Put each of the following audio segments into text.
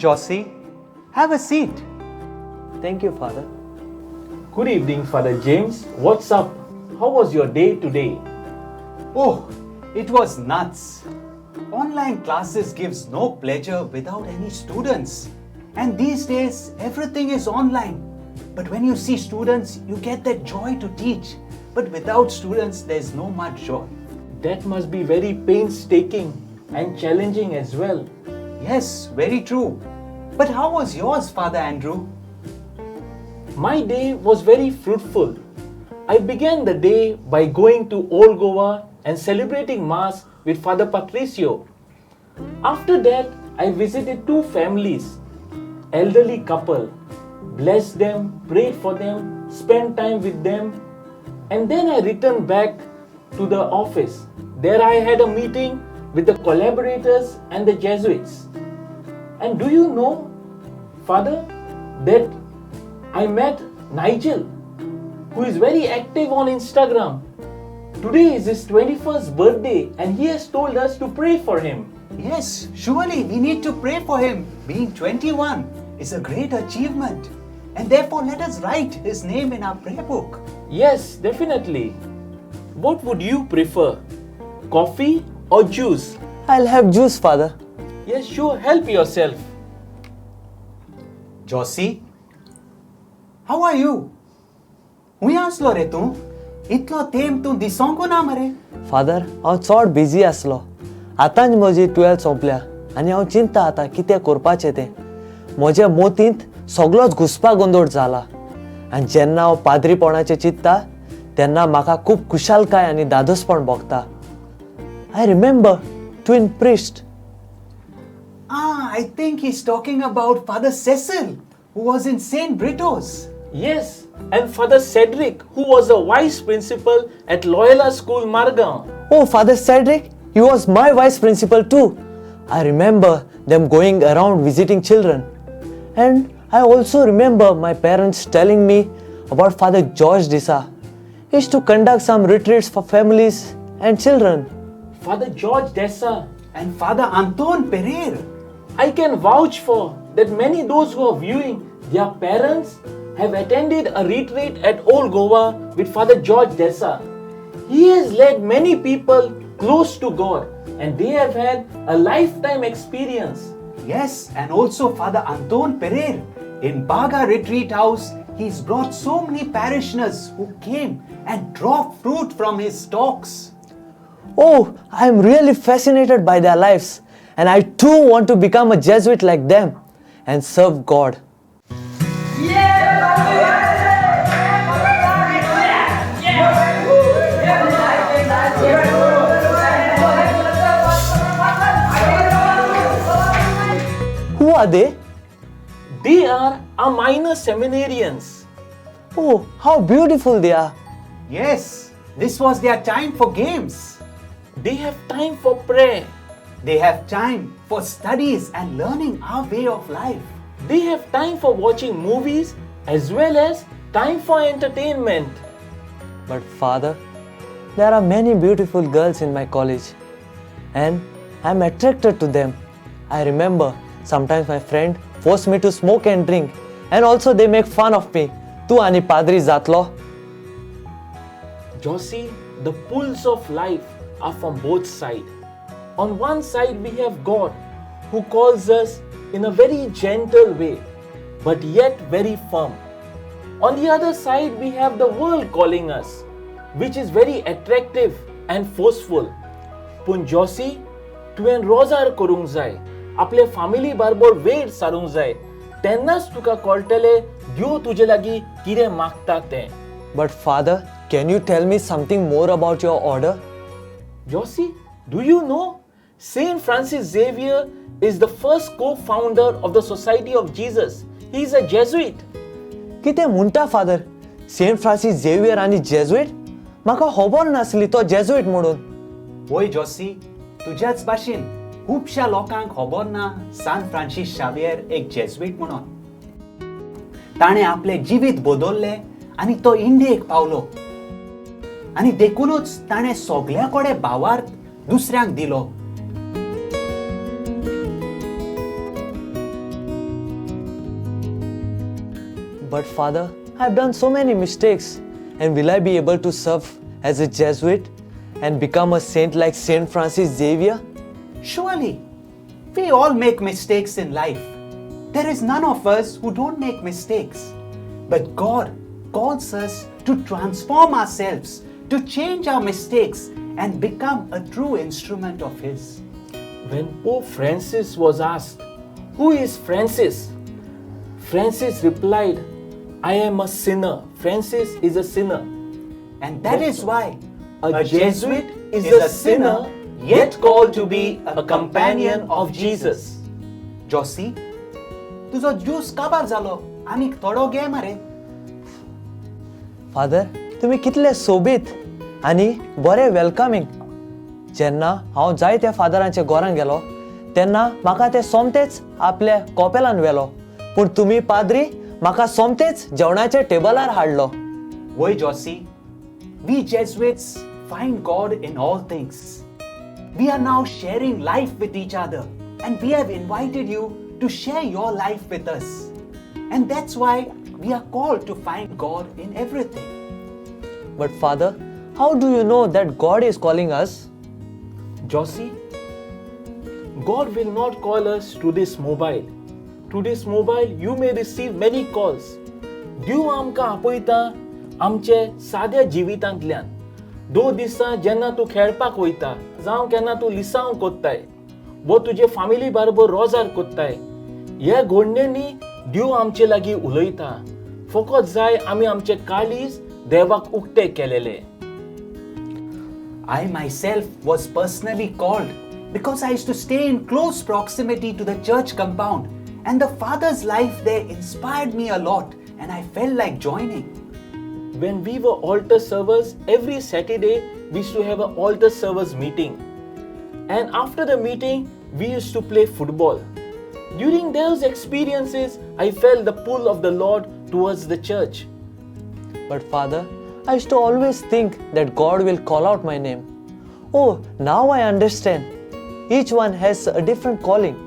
Josie. Have a seat. Thank you, Father. Good evening, Father James. What's up? How was your day today? Oh, it was nuts. Online classes gives no pleasure without any students. And these days, everything is online. But when you see students, you get that joy to teach. But without students, there's no much joy. That must be very painstaking and challenging as well. Yes, very true. But how was yours, Father Andrew? My day was very fruitful. I began the day by going to Old Goa and celebrating Mass with Father Patricio. After that, I visited two families, elderly couple, blessed them, prayed for them, spent time with them, and then I returned back to the office. There I had a meeting with the collaborators and the Jesuits. And do you know, Father, that I met Nigel, who is very active on Instagram. Today is his 21st birthday and he has told us to pray for him. Yes, surely we need to pray for him. Being 21 is a great achievement. And therefore let us write his name in our prayer book. Yes, definitely. What would you prefer? Coffee or juice? I'll have juice, Father. Yes, sure, help yourself. Josie, how are you? Huंय आसलो रे तूं? इतलो तेंप तूं दिसोंकू ना मरे. Father, हांव चड बिजी आसलो. आतांच म्हजी 12th सोंपल्या आनी हांव चिंता आतां कितें करपाचें तें. म्हज्या मोतींत सगळोच घुसपा गोंदळ जाला. आनी जेन्ना हांव पाद्रीपणाचें चिंत्ता तेन्ना म्हाका खूब खुशालकाय आनी दादोसपण भोगता. I remember twin priest. I think he's talking about Father Cecil, who was in St. Brito's. Yes, and Father Cedric, who was a vice principal at Loyola School, Margao. Oh, Father Cedric, he was my vice principal too. I remember them going around visiting children. And I also remember my parents telling me about Father George Disa. He used to conduct some retreats for families and children. Father George Dessa. And Father Anton Pereira. I can vouch for that many those who are viewing, their parents have attended a retreat at Old Goa with Father George Dessa. He has led many people close to God and they have had a lifetime experience. Yes, and also Father Anton Pereira. In Baga Retreat House, he's brought so many parishioners who came and dropped fruit from his talks. Oh, I am really fascinated by their lives, and I too want to become a Jesuit like them and serve God. Who are they? They are our minor seminarians. Oh, how beautiful they are. Yes, this was their time for games. They have time for prayer. They have time for studies and learning our way of life. They have time for watching movies as well as time for entertainment. But Father, there are many beautiful girls in my college and I am attracted to them. I remember sometimes my friend forced me to smoke and drink and also they make fun of me. Tu ani padri zatlo. Josie, the pulls of life are from both sides. On one side we have God who calls us in a very gentle way but yet very firm. On the other side we have the world calling us, which is very attractive and forceful. Pun Josie, तुवें रोजार करूंक जाय, आपले family बरोबर वेळ सारूंक जाय, तेन्नाच तुका कळटलें देव तुजे लागीं कितें मागता तें. But Father, can you tell me something more about your order? Josie, do you know Saint Francis Xavier is the first co-founder of the Society of Jesus. He is a Jesuit. कितें म्हणटा father? Saint Francis Xavier आनी Jesuit? म्हाका खबर नासली तो Jesuit म्हणून. होय जोसी, तुझ्याच भाशेन खुबशा लोकांक खबर ना सान फ्रांसीस शावेर एक जेजुईट म्हणून. ताणें आपलें जिवीत बदललें आनी तो इंडियेक पावलो. आनी देखूनच ताणें सगळ्या कडेन भावार्थ दुसऱ्यांक दिलो. But Father, I've done so many mistakes. And will I be able to serve as a Jesuit and become a saint like Saint Francis Xavier? Surely, we all make mistakes in life. There is none of us who don't make mistakes. But God calls us to transform ourselves, to change our mistakes and become a true instrument of His. When Pope Francis was asked, "Who is Francis?" Francis replied, "I am a sinner. Francis is a sinner." And that is why A Jesuit is a sinner, yet called to be a companion of Jesus. Josie, तुझो juice काबार जालो? आनीक थोडो घे मरे. Father, तुम्ही कितले सोबीत आणि बरे वेलकमिंग. जेन्ना हांव जायत्या फादरांच्या घरांत गेलो तेन्ना म्हाका ते सोमतेच आपल्या कोपेलान व्हेलो, पूण तुम्ही पाद्री म्हाका सोमतेच जेवणाच्या टेबलार हाडलो. Why, Josie? We Jesuits find God in all things. We are now sharing life with each other, and we have invited you to share your life with us. And that's why we are called to find God in everything. But Father, how do you know that God is calling us? Josie, God will not call us to this mobile. To this mobile, you may receive many calls. देव आमकां आपयता आमचे साद्या जिवितांतल्यान. 2 दिसां जेन्ना तूं खेळपाक वयता, जावं केन्ना तूं लिसांव कोत्ताय, वो तुजे फामिली बरोबर रोजार कोत्ताय, ह्या घडण्यांनी देव आमचे लागीं उलयता. फकत जाय आमी आमचे काळीज देवाक उक्ते केलेले. I myself was personally called because I used to stay in close proximity to the church compound, and the Father's life there inspired me a lot, and I felt like joining. When we were altar servers, every Saturday we used to have an altar servers meeting. And after the meeting, we used to play football. During those experiences, I felt the pull of the Lord towards the church. But Father, I used to always think that God will call out my name. Oh, now I understand. Each one has a different calling.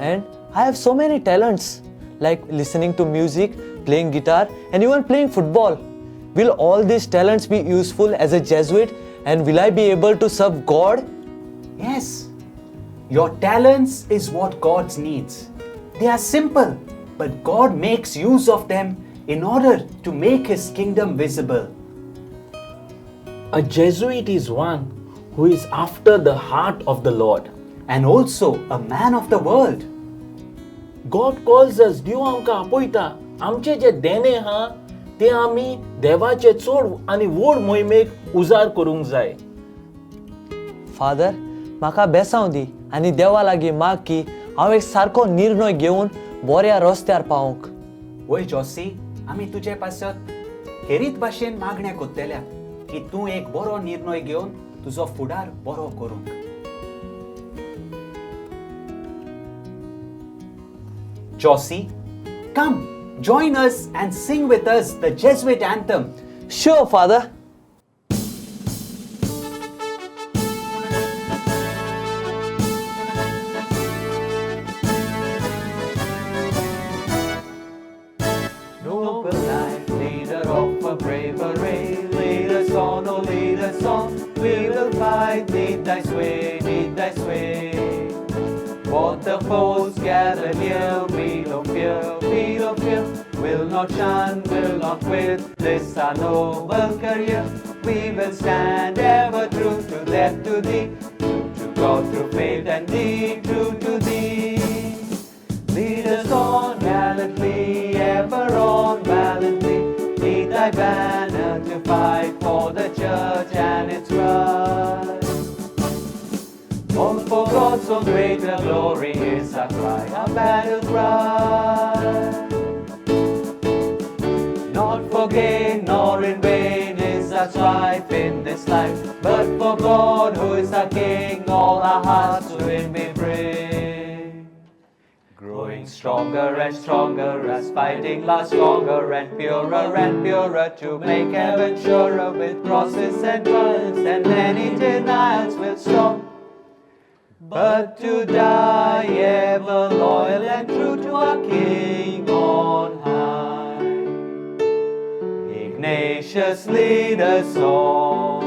And I have so many talents, like listening to music, playing guitar, and even playing football. Will all these talents be useful as a Jesuit, and will I be able to serve God? Yes, your talents is what God needs. They are simple, but God makes use of them in order to make His kingdom visible. A Jesuit is one who is after the heart of the Lord. And also a man of the world. God calls us, देव आमकां आपयता, आमचे जे देणे हा ते आमी देवाचे चड आनी व्हड मोहिमेक उजार करूंक जाय. फादर, म्हाका बेसांव दी आनी देवा लागीं माग की हांव एक सारको निर्णय घेवन बऱ्या रस्त्यार पावूंक. वय जॉसी, आमी तुजे पासत खेरीत भाशेन मागण्या कोत्तेल्या की तूं एक बरो निर्णय घेवन तुजो फुडार बरो करूंक. Josie, come, join us and sing with us the Jesuit anthem. Sure, Father. Noble life, leader of a bravery, lead us on, oh lead us on, we will fight, lead thy sway, lead thy sway. What the foes gather near, we don't fear, will not shun, will not quit, this our noble career. We will stand ever true to death, to thee, true to God through faith and deed, true to thee. Lead us on gallantly, ever on valiantly, lead thy banner to fight for the church and its right. All for God's own greater glory is our cry, our battle cry. Not for gain nor in vain is our strife in this life, but for God who is our King, all our hearts to Him we bring. Growing stronger and stronger as fighting lasts longer and purer to make heaven surer with crosses and trials and many denials will stop. But to die ever loyal and true to our King on high. gracious lead us all.